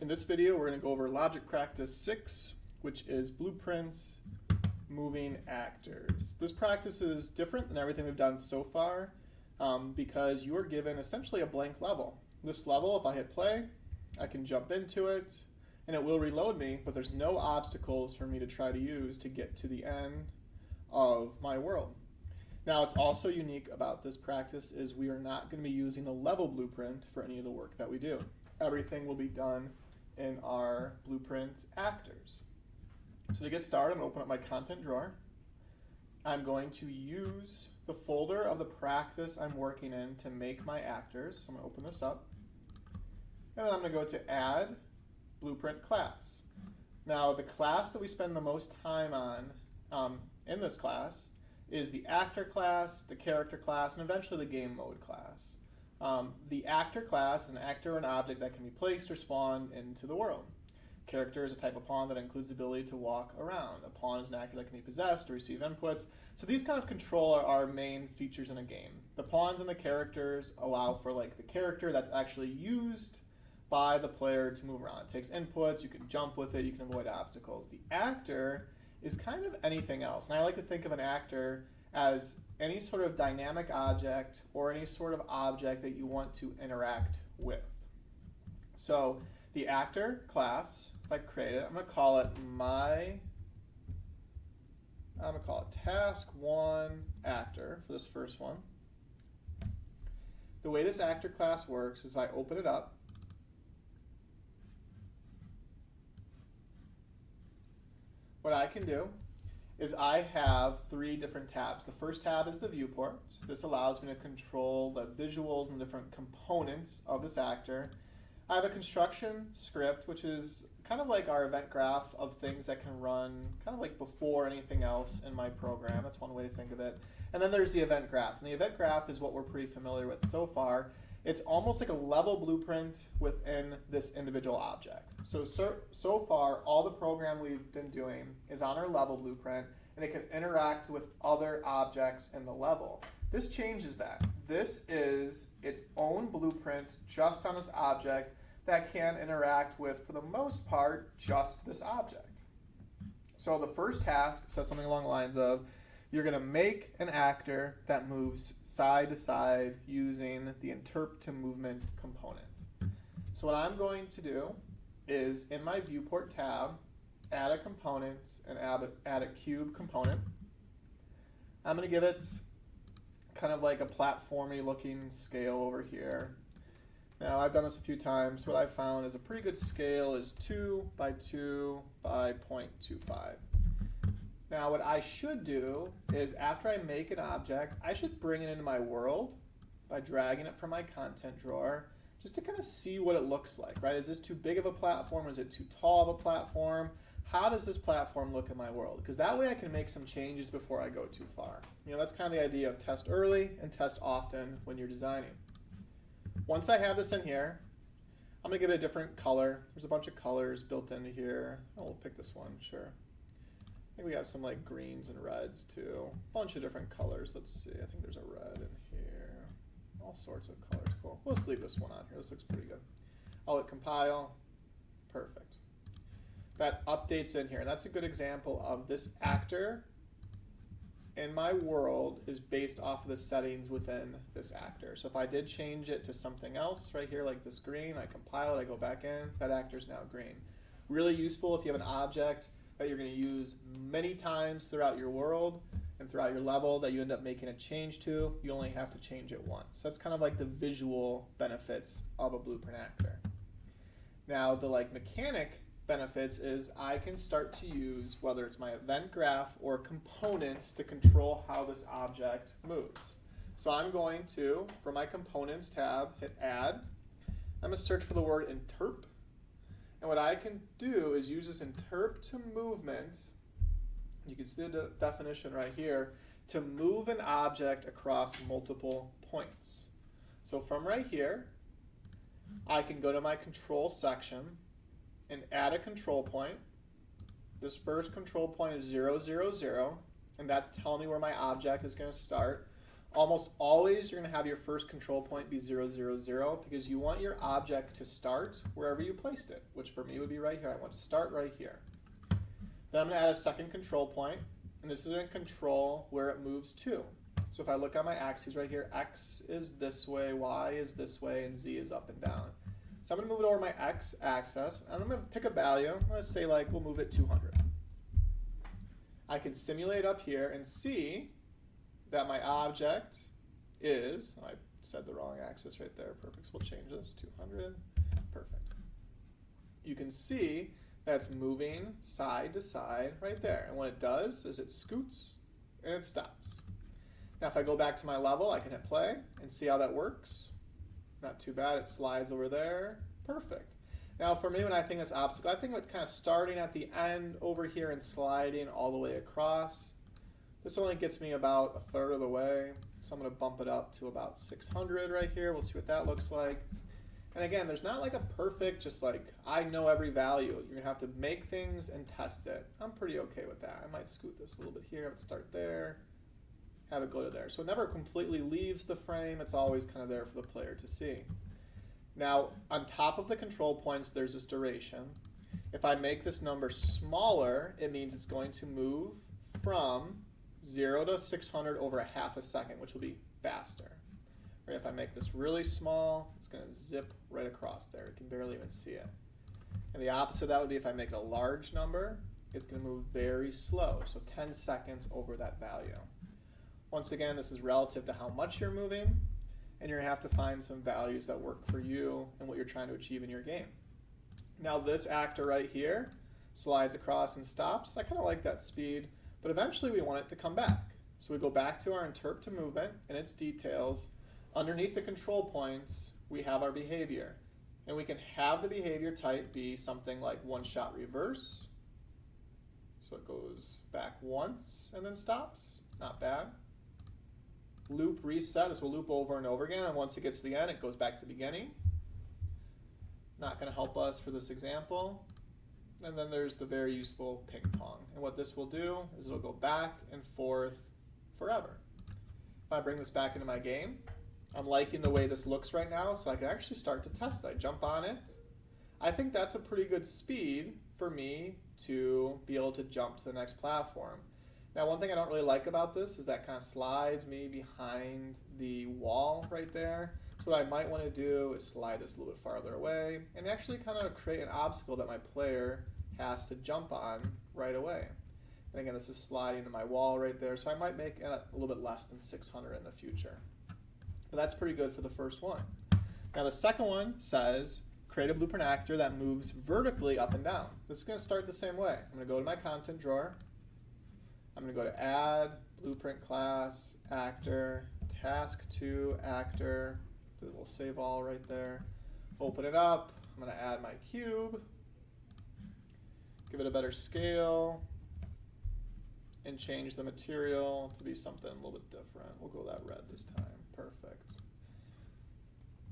In this video, we're going to go over logic practice 6, which is blueprints, moving actors. This practice is different than everything we've done so far because you are given essentially a blank level. This level, if I hit play, I can jump into it and it will reload me, but there's no obstacles for me to try to use to get to the end of my world. Now, what's also unique about this practice is we are not going to be using the level blueprint for any of the work that we do. Everything will be done in our blueprint actors. So to get started, I'm going to open up my content drawer. I'm going to use the folder of the practice I'm working in to make my actors. So I'm going to open this up. And then I'm going to go to Add Blueprint Class. Now, the class that we spend the most time on in this class is the actor class, the character class, and eventually the game mode class. The actor class is an actor or an object that can be placed or spawned into the world. Character is a type of pawn that includes the ability to walk around. A pawn is an actor that can be possessed or receive inputs. So these kind of control our main features in a game. The pawns and the characters allow for like the character that's actually used by the player to move around. It takes inputs, you can jump with it, you can avoid obstacles. The actor is kind of anything else. And I like to think of an actor as any sort of dynamic object or any sort of object that you want to interact with. So the actor class, if I create it, I'm going to call it task 1 actor for this first one. The way this actor class works is if I open it up, what I can do is I have 3 different tabs. The first tab is the viewports. This allows me to control the visuals and different components of this actor. I have a construction script, which is kind of like our event graph of things that can run kind of like before anything else in my program. That's one way to think of it. And then there's the event graph. And the event graph is what we're pretty familiar with so far. It's almost like a level blueprint within this individual object. So far, all the program we've been doing is on our level blueprint, and it can interact with other objects in the level. This changes that. This is its own blueprint just on this object that can interact with, for the most part, just this object. So the first task says something along the lines of, you're going to make an actor that moves side to side using the interp to movement component. So what I'm going to do is in my viewport tab, add a component and add a cube component. I'm going to give it kind of like a platformy looking scale over here. Now I've done this a few times. What I've found is a pretty good scale is 2 by 2 by 0.25. Now what I should do is after I make an object, I should bring it into my world by dragging it from my content drawer just to kind of see what it looks like, right? Is this too big of a platform? Is it too tall of a platform? How does this platform look in my world? Because that way I can make some changes before I go too far. You know, that's kind of the idea of test early and test often when you're designing. Once I have this in here, I'm going to give it a different color. There's a bunch of colors built into here. Oh, we'll pick this one, sure. I think we have some like greens and reds too. A bunch of different colors. Let's see. I think there's a red in here. All sorts of colors. Cool. Let's leave this one on here. This looks pretty good. I'll hit compile. Perfect. That updates in here. And that's a good example of this actor in my world is based off of the settings within this actor. So if I did change it to something else right here, like this green, I compile it, I go back in, that actor's now green. Really useful if you have an object that you're going to use many times throughout your world and throughout your level that you end up making a change to. You only have to change it once. That's kind of like the visual benefits of a blueprint actor. Now the like mechanic benefits is I can start to use whether it's my event graph or components to control how this object moves. So I'm going to, for my components tab, hit add. I'm going to search for the word interp. And what I can do is use this interp to movement, you can see the definition right here, to move an object across multiple points. So from right here, I can go to my control section and add a control point. This first control point is 0, 0, 0, and that's telling me where my object is going to start. Almost always you're going to have your first control point be 0, 0, 0 because you want your object to start wherever you placed it, which for me would be right here. I want to start right here. Then I'm going to add a second control point, and this is going to control where it moves to. So if I look at my axes right here, X is this way, Y is this way, and Z is up and down. So I'm going to move it over my X axis, and I'm going to pick a value. Let's say like we'll move it 200. I can simulate up here and see that my object is, I said the wrong axis right there, perfect, so we'll change this, 200, perfect. You can see that it's moving side to side right there, and what it does is it scoots and it stops. Now if I go back to my level, I can hit play and see how that works. Not too bad, it slides over there, perfect. Now for me, when I think this obstacle, I think it's kind of starting at the end over here and sliding all the way across. This only gets me about a third of the way, so I'm going to bump it up to about 600 right here. We'll see what that looks like. And again, there's not like a perfect, just like, I know every value. You're going to have to make things and test it. I'm pretty okay with that. I might scoot this a little bit here, have it start there, have it go to there. So it never completely leaves the frame. It's always kind of there for the player to see. Now, on top of the control points, there's this duration. If I make this number smaller, it means it's going to move from 0 to 600 over a half a second, which will be faster. Right, if I make this really small, it's going to zip right across there. You can barely even see it. And the opposite of that would be if I make it a large number, it's going to move very slow, so 10 seconds over that value. Once again, this is relative to how much you're moving, and you're going to have to find some values that work for you and what you're trying to achieve in your game. Now this actor right here slides across and stops. I kind of like that speed, but eventually we want it to come back. So we go back to our interp to movement and its details. Underneath the control points, we have our behavior. And we can have the behavior type be something like one-shot reverse. So it goes back once and then stops. Not bad. Loop reset, this will loop over and over again, and once it gets to the end, it goes back to the beginning. Not going to help us for this example. And then there's the very useful ping pong. And what this will do is it'll go back and forth forever. If I bring this back into my game, I'm liking the way this looks right now, so I can actually start to test it. I jump on it. I think that's a pretty good speed for me to be able to jump to the next platform. Now, one thing I don't really like about this is that kind of slides me behind the wall right there. So what I might want to do is slide this a little bit farther away and actually kind of create an obstacle that my player has to jump on right away. And again, this is sliding to my wall right there, so I might make it a little bit less than 600 in the future. But that's pretty good for the first one. Now the second one says, create a blueprint actor that moves vertically up and down. This is going to start the same way. I'm going to go to my content drawer. I'm going to go to add, blueprint class, actor, task 2, actor. Do a little save all right there. Open it up. I'm going to add my cube. Give it a better scale. And change the material to be something a little bit different. We'll go that red this time. Perfect.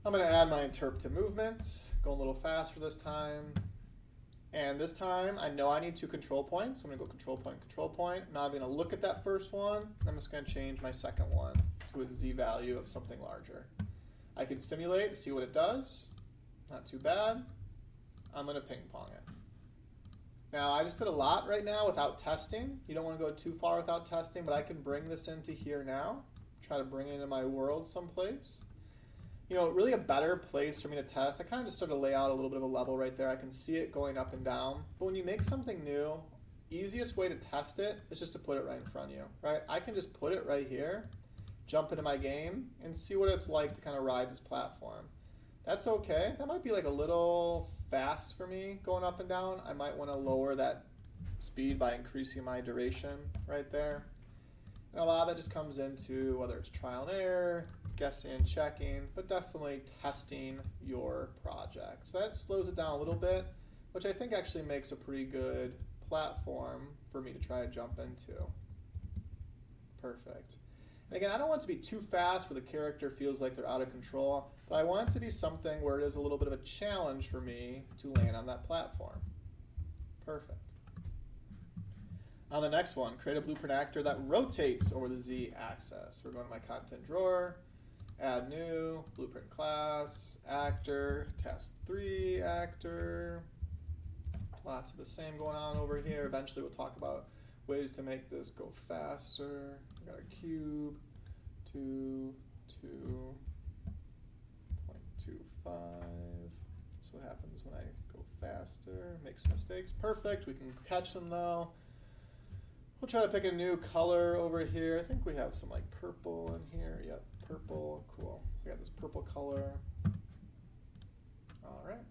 I'm going to add my interp to movement. Go a little faster this time. And this time, I know I need 2 control points. So I'm going to go control point, control point. Now I'm going to look at that first one. I'm just going to change my second one to a Z value of something larger. I can simulate to see what it does. Not too bad. I'm going to ping pong it. Now, I just did a lot right now without testing. You don't want to go too far without testing, but I can bring this into here now. Try to bring it into my world someplace. You know, really a better place for me to test. I kind of just sort of lay out a little bit of a level right there. I can see it going up and down. But when you make something new, easiest way to test it is just to put it right in front of you, right? I can just put it right here, jump into my game, and see what it's like to kind of ride this platform. That's okay. That might be like a little fast for me going up and down. I might want to lower that speed by increasing my duration right there. And a lot of that just comes into whether it's trial and error, guessing and checking, but definitely testing your project. So that slows it down a little bit, which I think actually makes a pretty good platform for me to try to jump into. Perfect. And again, I don't want it to be too fast where the character feels like they're out of control, but I want it to be something where it is a little bit of a challenge for me to land on that platform. Perfect. On the next one, create a blueprint actor that rotates over the z-axis. We're going to my content drawer, add new, blueprint class, actor, task 3 actor. Lots of the same going on over here. Eventually we'll talk about ways to make this go faster. We got our cube, 2, 2.25. That's what happens when I go faster. Make some mistakes. Perfect. We can catch them though. We'll try to pick a new color over here. I think we have some like purple in here. Yep, purple. Cool. So we got this purple color. All right.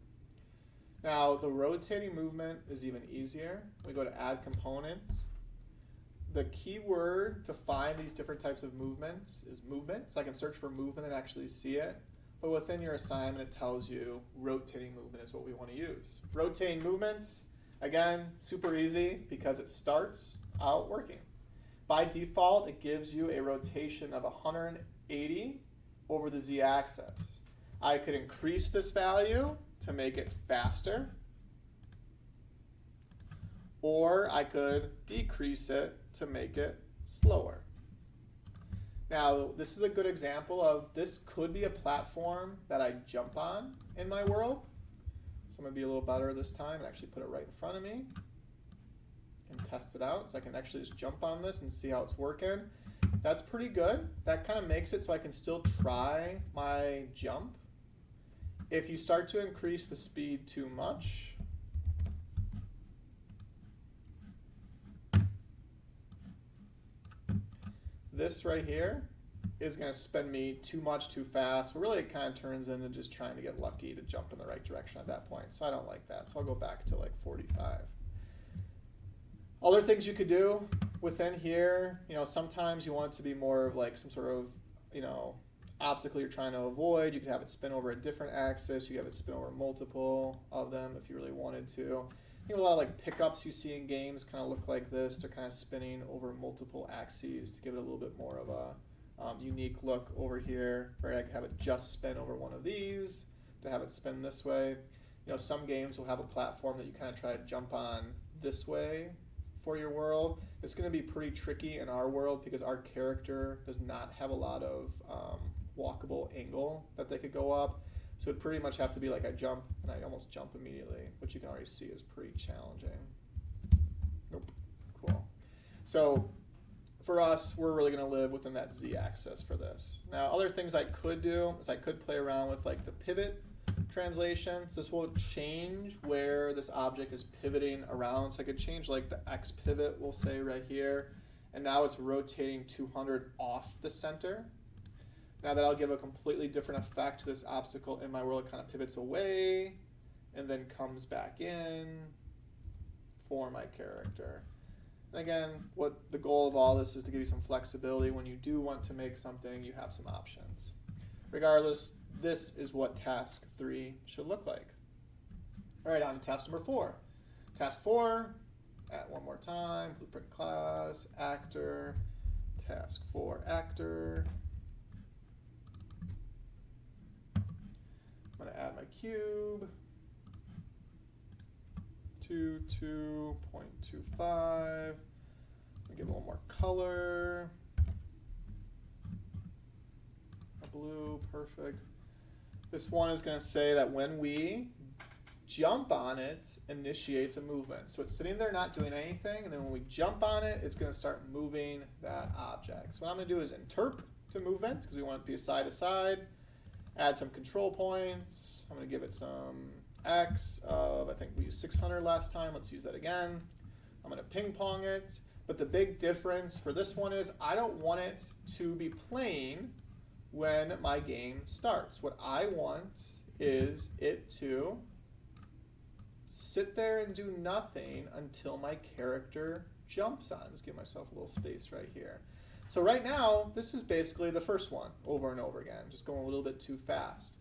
Now the rotating movement is even easier. We go to add components. The key word to find these different types of movements is movement. So I can search for movement and actually see it. But within your assignment, it tells you rotating movement is what we want to use. Rotating movements, again, super easy because it starts out working. By default, it gives you a rotation of 180 over the z-axis. I could increase this value to make it faster, or I could decrease it to make it slower. Now, this is a good example of this could be a platform that I jump on in my world. So I'm going to be a little better this time and actually put it right in front of me and test it out. So I can actually just jump on this and see how it's working. That's pretty good. That kind of makes it so I can still try my jump. If you start to increase the speed too much, this right here is going to spin me too much too fast. Really, it kind of turns into just trying to get lucky to jump in the right direction at that point. So I don't like that. So I'll go back to like 45. Other things you could do within here, sometimes you want it to be more of like some sort of, obstacle you're trying to avoid. You could have it spin over a different axis. You have it spin over multiple of them if you really wanted to. I think a lot of like pickups you see in games kind of look like this. They're kind of spinning over multiple axes to give it a little bit more of a unique look over here. Right, I could have it just spin over one of these to have it spin this way. Some games will have a platform that you kind of try to jump on this way for your world. It's going to be pretty tricky in our world because our character does not have a lot of walkable angle that they could go up. So it'd pretty much have to be like I jump and I almost jump immediately, which you can already see is pretty challenging. Nope. Cool. So for us, we're really going to live within that z-axis for this. Now, other things I could do is I could play around with like the pivot translation. So this will change where this object is pivoting around. So I could change like the X pivot, we'll say right here. And now it's rotating 200 off the center. Now that'll give a completely different effect to this obstacle in my world. It kind of pivots away and then comes back in for my character. And again, what the goal of all this is to give you some flexibility. When you do want to make something, you have some options. Regardless, this is what task 3 should look like. All right, on to task number 4. Task 4, add one more time, blueprint class, actor, task 4, actor. I'm going to add my cube, 2.25. Give it a little more color. A blue, perfect. This one is going to say that when we jump on it, initiates a movement. So it's sitting there not doing anything, and then when we jump on it, it's going to start moving that object. So what I'm going to do is interp to movement, because we want it to be side to side. Add some control points. I'm going to give it some X of, I think we used 600 last time. Let's use that again. I'm going to ping pong it. But the big difference for this one is I don't want it to be playing when my game starts. What I want is it to sit there and do nothing until my character jumps on. Let's give myself a little space right here. So right now, this is basically the first one over and over again, just going a little bit too fast.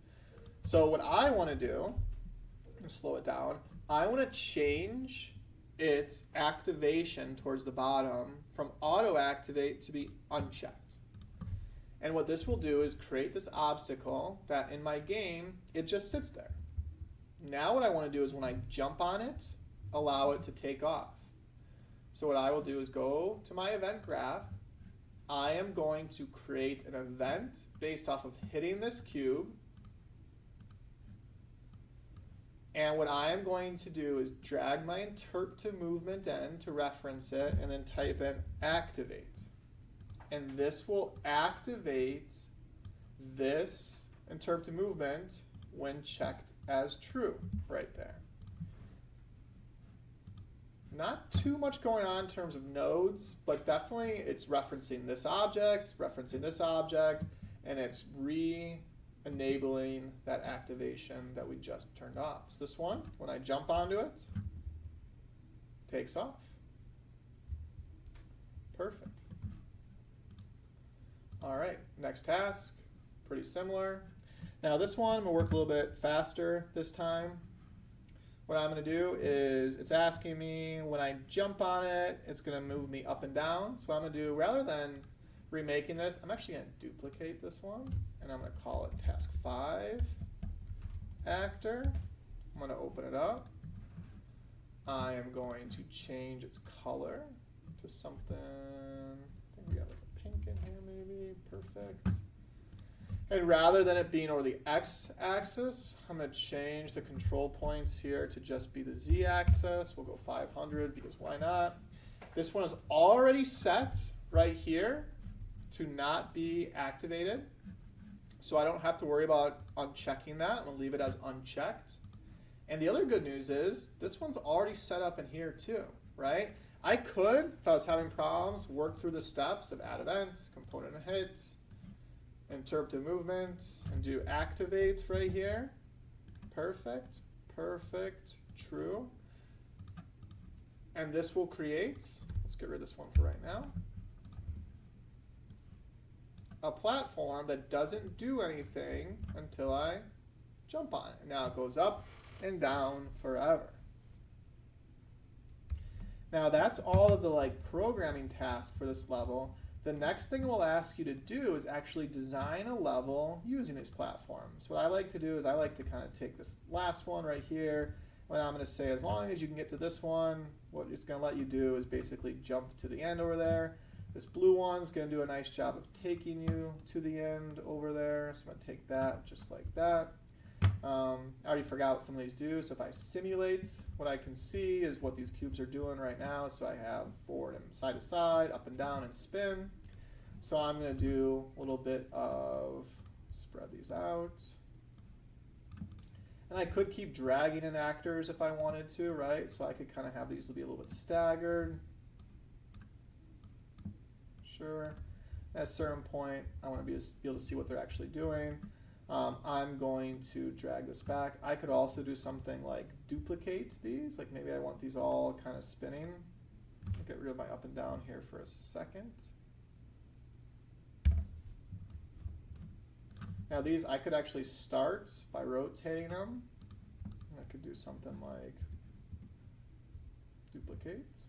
So what I want to do, I'm going to slow it down, I want to change its activation towards the bottom from auto-activate to be unchecked. And what this will do is create this obstacle that in my game, it just sits there. Now what I want to do is when I jump on it, allow it to take off. So what I will do is go to my event graph. I am going to create an event based off of hitting this cube. And what I am going to do is drag my interp to movement in to reference it and then type in activate. And this will activate this interp to movement when checked as true right there. Not too much going on in terms of nodes, but definitely it's referencing this object, and it's re-enabling that activation that we just turned off. So this one, when I jump onto it, takes off. Perfect. All right, next task, pretty similar. Now this one, I'm gonna work a little bit faster this time. What I'm going to do is it's asking me when I jump on it, it's going to move me up and down. So what I'm going to do, rather than remaking this, I'm actually going to duplicate this one, and I'm going to call it task 5 actor. I'm going to open it up. I am going to change its color to something, I think we got like a pink in here maybe, perfect. And rather than it being over the x-axis, I'm going to change the control points here to just be the z-axis. We'll go 500 because why not? This one is already set right here to not be activated. So I don't have to worry about unchecking that. I'm going to leave it as unchecked. And the other good news is this one's already set up in here too, right? I could, if I was having problems, work through the steps of add events, component hits, interp to movement, and do activate right here. Perfect, perfect, true. And this will create, let's get rid of this one for right now, a platform that doesn't do anything until I jump on it. Now it goes up and down forever. Now that's all of the programming tasks for this level. The next thing we'll ask you to do is actually design a level using these platforms. What I like to do is I like to kind of take this last one right here, and I'm going to say as long as you can get to this one, what it's going to let you do is basically jump to the end over there. This blue one's going to do a nice job of taking you to the end over there, so I'm going to take that just like that. I already forgot what some of these do, so if I simulate, what I can see is what these cubes are doing right now. So I have forward and side to side, up and down, and spin. So I'm going to do a little bit of spread these out. And I could keep dragging in actors if I wanted to, right? So I could kind of have these be a little bit staggered. Sure. At a certain point, I want to be able to see what they're actually doing. I'm going to drag this back. I could also do something like duplicate these. Like maybe I want these all kind of spinning. I'll get rid of my up and down here for a second. Now these I could actually start by rotating them. I could do something like duplicate.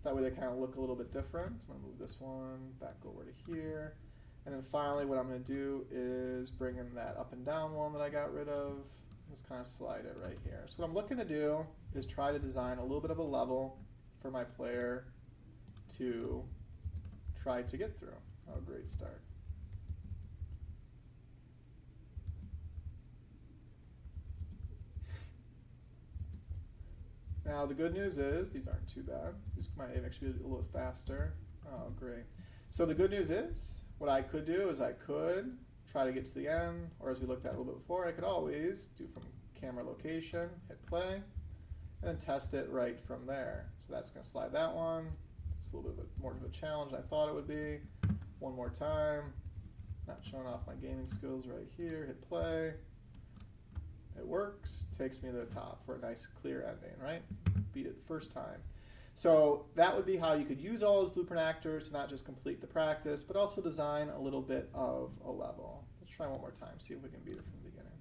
That way they kind of look a little bit different. I'm going to move this one back over to here. And then finally what I'm going to do is bring in that up and down one that I got rid of. Just kind of slide it right here. So what I'm looking to do is try to design a little bit of a level for my player to try to get through. Oh, great start. Now the good news is these aren't too bad. These might actually be a little bit faster. Oh, great. So the good news is what I could do is I could try to get to the end, or as we looked at a little bit before, I could always do from camera location, hit play, and then test it right from there. So that's going to slide that one. It's a little bit more of a challenge than I thought it would be. One more time. Not showing off my gaming skills right here. Hit play. It works. Takes me to the top for a nice clear ending, right? Beat it the first time. So that would be how you could use all those blueprint actors to not just complete the practice, but also design a little bit of a level. Let's try one more time, see if we can beat it from the beginning.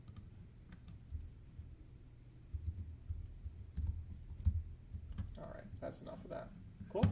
All right, that's enough of that. Cool.